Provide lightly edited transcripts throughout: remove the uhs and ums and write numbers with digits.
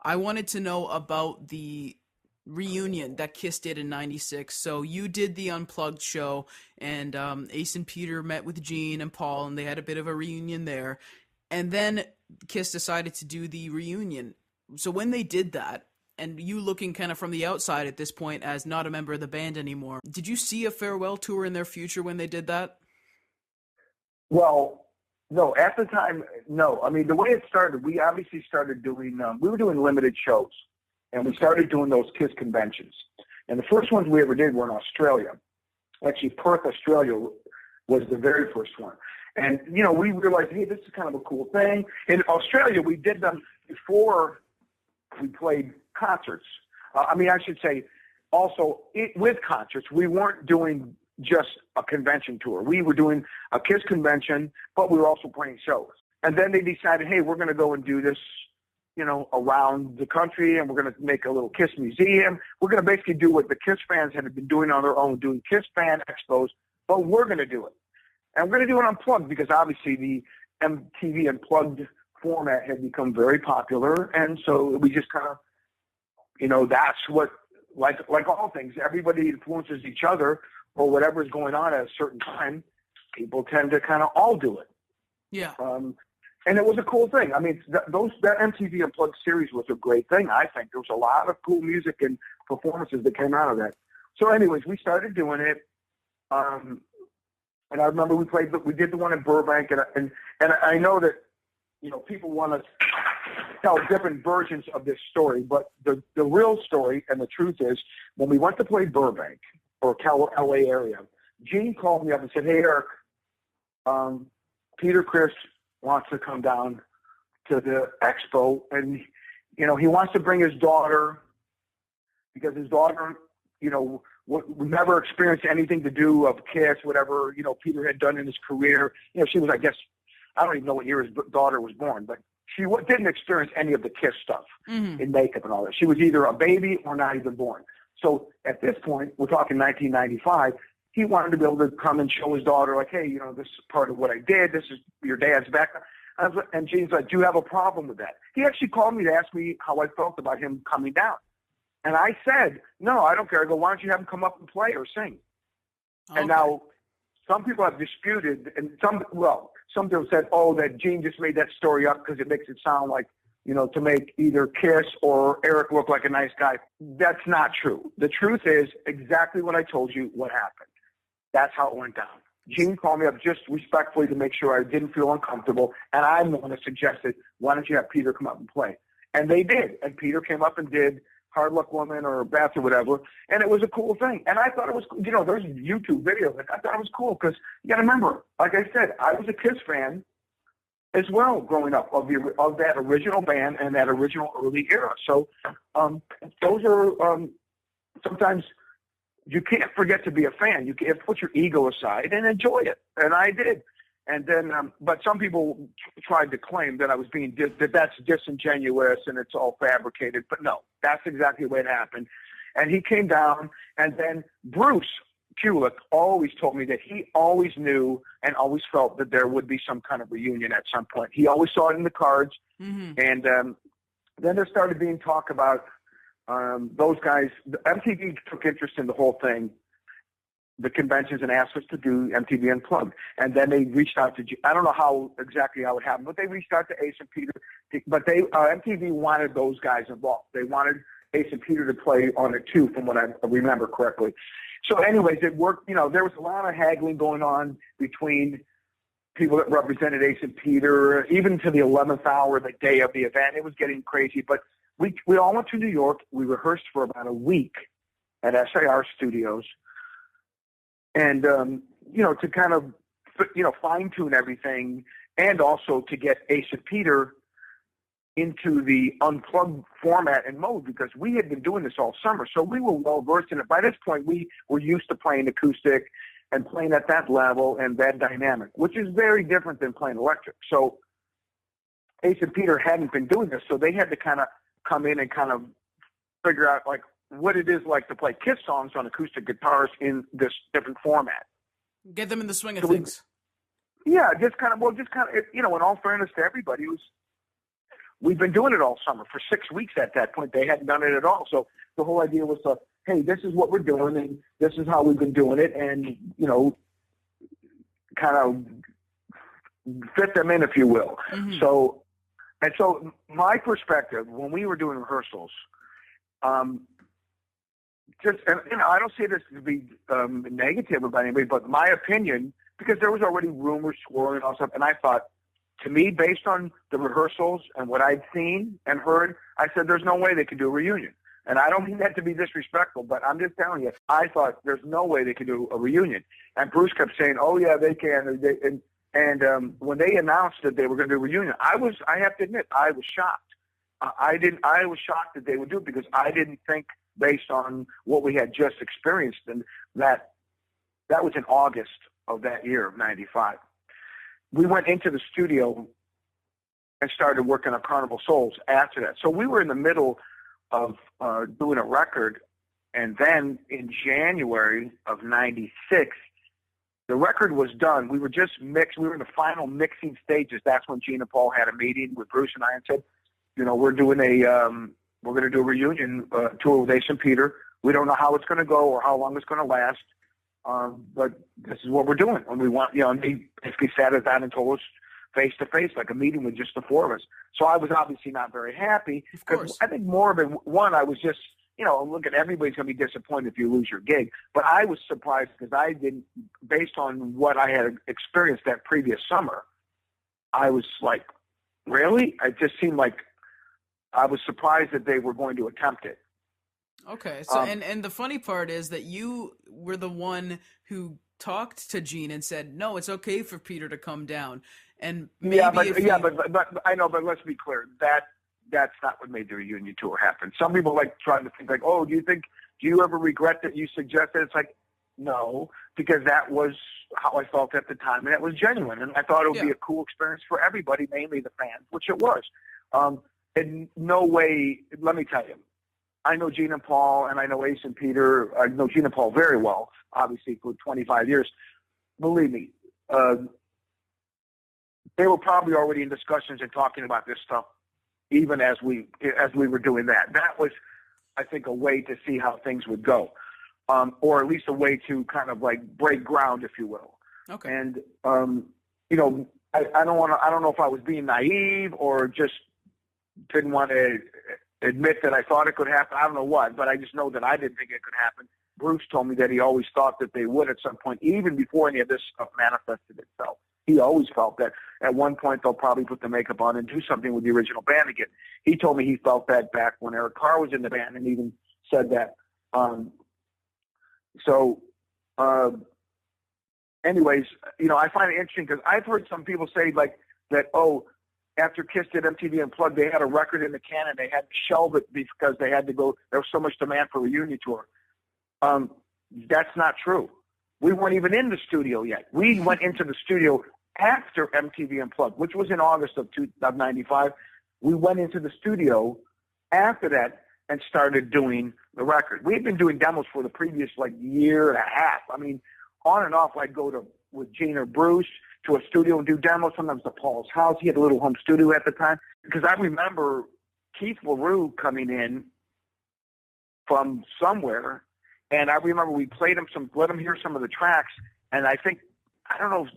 I wanted to know about the reunion that Kiss did in '96. So you did the Unplugged show, and Ace and Peter met with Gene and Paul, and they had a bit of a reunion there. And then Kiss decided to do the reunion. So when they did that, and you looking kind of from the outside at this point as not a member of the band anymore, did you see a farewell tour in their future when they did that? Well, no, at the time, no. I mean, the way it started, we obviously started doing, we were doing limited shows, and we started doing those KISS conventions. And the first ones we ever did were in Australia. Actually, Perth, Australia was the very first one. And, you know, we realized, hey, this is kind of a cool thing. In Australia, we did them before we played concerts. I should say also with concerts. We weren't doing just a convention tour. We were doing a KISS convention, but we were also playing shows. And then they decided, hey, we're going to go and do this, you know, around the country, and we're going to make a little KISS museum. We're going to basically do what the KISS fans had been doing on their own, doing KISS fan expos, but we're going to do it. And we're going to do it unplugged because obviously the MTV Unplugged format had become very popular. And so we just kind of, you know, that's what, like all things, everybody influences each other, or whatever is going on at a certain time, people tend to kind of all do it. Yeah. And it was a cool thing. I mean, that MTV Unplugged series was a great thing, I think. There was a lot of cool music and performances that came out of that. So anyways, we started doing it. And I remember we did the one in Burbank, and I know that, you know, people want to tell different versions of this story, but the real story and the truth is, when we went to play Burbank or LA area, Gene called me up and said, hey, Eric, Peter Criss wants to come down to the expo, and, you know, he wants to bring his daughter because his daughter, you know, we never experienced anything to do of KISS, whatever, you know, Peter had done in his career. You know, she was, I guess, I don't even know what year his daughter was born, but she didn't experience any of the KISS stuff in makeup and all that. She was either a baby or not even born. So at this point, we're talking 1995, he wanted to be able to come and show his daughter, like, hey, you know, this is part of what I did. This is your dad's background. And Gene's like, do you have a problem with that? He actually called me to ask me how I felt about him coming down. And I said, no, I don't care. I go, why don't you have him come up and play or sing? Okay. And now some people have disputed, and some people said, oh, that Gene just made that story up because it makes it sound like, you know, to make either KISS or Eric look like a nice guy. That's not true. The truth is exactly what I told you what happened. That's how it went down. Gene called me up just respectfully to make sure I didn't feel uncomfortable, and I'm the one that suggested, why don't you have Peter come up and play? And they did, and Peter came up and did Hard Luck Woman or Beth or whatever, and it was a cool thing. And I thought it was, you know, there's YouTube videos, and I thought it was cool because you got to remember, like I said, I was a KISS fan as well growing up of that original band and that original early era. So those are sometimes you can't forget to be a fan. You can't put your ego aside and enjoy it, and I did. And then, but some people tried to claim that I was being that's disingenuous and it's all fabricated. But no, that's exactly the way it happened. And he came down, and then Bruce Kulick always told me that he always knew and always felt that there would be some kind of reunion at some point. He always saw it in the cards. And then there started being talk about those guys. MTV took interest in the whole thing, the conventions, and asked us to do MTV Unplugged. And then they reached out to, I don't know how exactly how it happened, but they reached out to Ace and Peter. But MTV wanted those guys involved. They wanted Ace and Peter to play on it too, from what I remember correctly. So anyways, it worked. You know, there was a lot of haggling going on between people that represented Ace and Peter, even to the 11th hour, the day of the event. It was getting crazy. But we all went to New York. We rehearsed for about a week at SAR Studios. And, you know, to kind of, you know, fine-tune everything, and also to get Ace and Peter into the Unplugged format and mode, because we had been doing this all summer. So we were well-versed in it. By this point, we were used to playing acoustic and playing at that level and that dynamic, which is very different than playing electric. So Ace and Peter hadn't been doing this, so they had to kind of come in and kind of figure out, like, what it is like to play KISS songs on acoustic guitars in this different format. Get them in the swing of things. Yeah, just kind of, you know, in all fairness to everybody, we've been doing it all summer for 6 weeks at that point. They hadn't done it at all. So the whole idea was to, hey, this is what we're doing and this is how we've been doing it. And, you know, kind of fit them in, if you will. Mm-hmm. So my perspective when we were doing rehearsals, just, and, you know, I don't say this to be negative about anybody, but my opinion, because there was already rumors swirling and all stuff, and I thought, to me, based on the rehearsals and what I'd seen and heard, I said, there's no way they could do a reunion. And I don't mean that to be disrespectful, but I'm just telling you, I thought there's no way they could do a reunion. And Bruce kept saying, oh, yeah, they can. And when they announced that they were going to do a reunion, I have to admit, I was shocked. I was shocked that they would do it because I didn't think, based on what we had just experienced, and that was in August of that year of 95. We went into the studio and started working on Carnival of Souls after that. So we were in the middle of doing a record, and then in January of 96, the record was done. We were just mixed. We were in the final mixing stages. That's when Gene and Paul had a meeting with Bruce and I and said, you know, we're going to do a reunion tour with Ace and Peter. We don't know how it's going to go or how long it's going to last, but this is what we're doing. And we want, you know, and they basically sat us down and told us face to face, like a meeting with just the four of us. So I was obviously not very happy because I think more of it, one, I was just, you know, look, at everybody's going to be disappointed if you lose your gig. But I was surprised because I didn't, based on what I had experienced that previous summer, I was like, really? It just seemed like I was surprised that they were going to attempt it. Okay. So, and the funny part is that you were the one who talked to Gene and said, no, it's okay for Peter to come down. And maybe but I know, but let's be clear, that's not what made the reunion tour happen. Some people like trying to think like, oh, do you ever regret that you suggested? It's like, no, because that was how I felt at the time, and it was genuine, and I thought it would be a cool experience for everybody, mainly the fans, which it was. In no way, let me tell you, I know Gene and Paul, and I know Ace and Peter. I know Gene and Paul very well, obviously, for 25 years. Believe me, they were probably already in discussions and talking about this stuff, even as we were doing that. That was, I think, a way to see how things would go, or at least a way to kind of like break ground, if you will. Okay. And you know, I don't know if I was being naive or just didn't want to admit that I thought it could happen. I don't know what, but I just know that I didn't think it could happen. Bruce told me that he always thought that they would at some point, even before any of this stuff manifested itself. He always felt that at one point they'll probably put the makeup on and do something with the original band again. He told me he felt that back when Eric Carr was in the band, and even said that. Anyways, you know, I find it interesting because I've heard some people say like that, oh, after Kiss did MTV Unplugged, they had a record in the can and they had to shelve it because they had to go. There was so much demand for a reunion tour. That's not true. We weren't even in the studio yet. We went into the studio after MTV Unplugged, which was in August of 95. We went into the studio after that and started doing the record. We had been doing demos for the previous like year and a half. I mean, on and off, I'd go with Gene or Bruce to a studio and do demos, sometimes to Paul's house. He had a little home studio at the time. Because I remember Keith LaRue coming in from somewhere, and I remember we played him let him hear some of the tracks, and I think, I don't know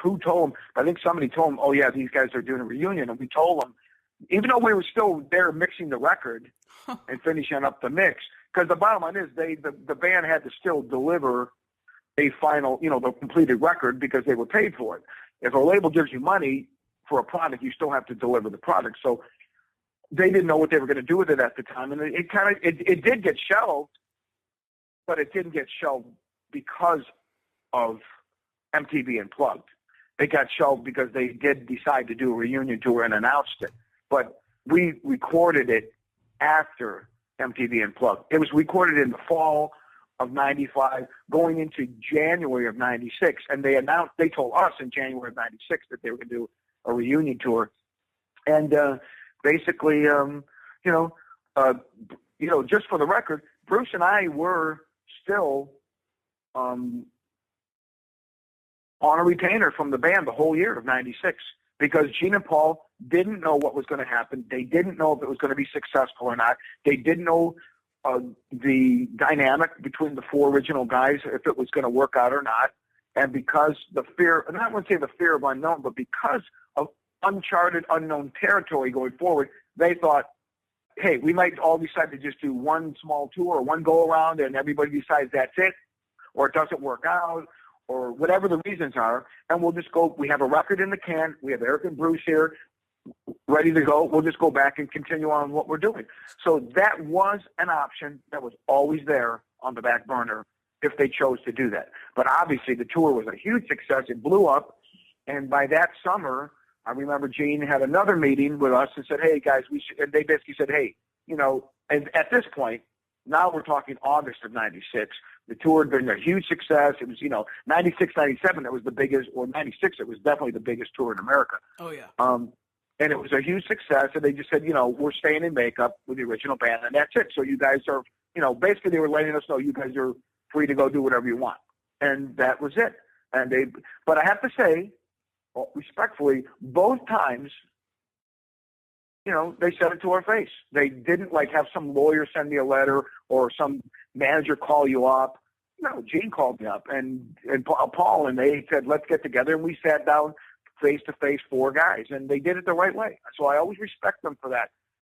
who told him, but I think somebody told him, oh yeah, these guys are doing a reunion, and we told him, even though we were still there mixing the record and finishing up the mix, because the bottom line is the band had to still deliver a final, you know, the completed record because they were paid for it. If a label gives you money for a product, you still have to deliver the product. So they didn't know what they were going to do with it at the time, and it did get shelved, but it didn't get shelved because of MTV Unplugged. It got shelved because they did decide to do a reunion tour and announced it. But we recorded it after MTV Unplugged. It was recorded in the fall of 95, going into January of 96, and they told us in January of 96 that they were going to do a reunion tour. And basically, just for the record, Bruce and I were still on a retainer from the band the whole year of 96. because Gene and Paul didn't know what was going to happen. They didn't know if it was going to be successful or not. They didn't know the dynamic between the four original guys, if it was going to work out or not. And because the fear, and I wouldn't say the fear of unknown, but because of uncharted, unknown territory going forward, they thought, hey, we might all decide to just do one small tour or one go around and everybody decides that's it, or it doesn't work out, or whatever the reasons are, and we'll just go. We have a record in the can. We have Eric and Bruce here ready to go. We'll just go back and continue on what we're doing. So that was an option that was always there on the back burner if they chose to do that. But obviously the tour was a huge success. It blew up. And by that summer, I remember Gene had another meeting with us and said, hey, guys, and they basically said, hey, you know, and at this point, now we're talking August of 96. The tour had been a huge success. It was, 96, 97, that was the biggest, or 96, it was definitely the biggest tour in America. Oh, yeah. And it was a huge success. And they just said, we're staying in makeup with the original band, and that's it. So you guys are, basically they were letting us know you guys are free to go do whatever you want. And that was it. But I have to say, respectfully, both times, they said it to our face. They didn't have some lawyer send me a letter or some manager call you up. No, Gene called me up and Paul, and they said, let's get together. And we sat down face to face, four guys, and they did it the right way. So I always respect them for that.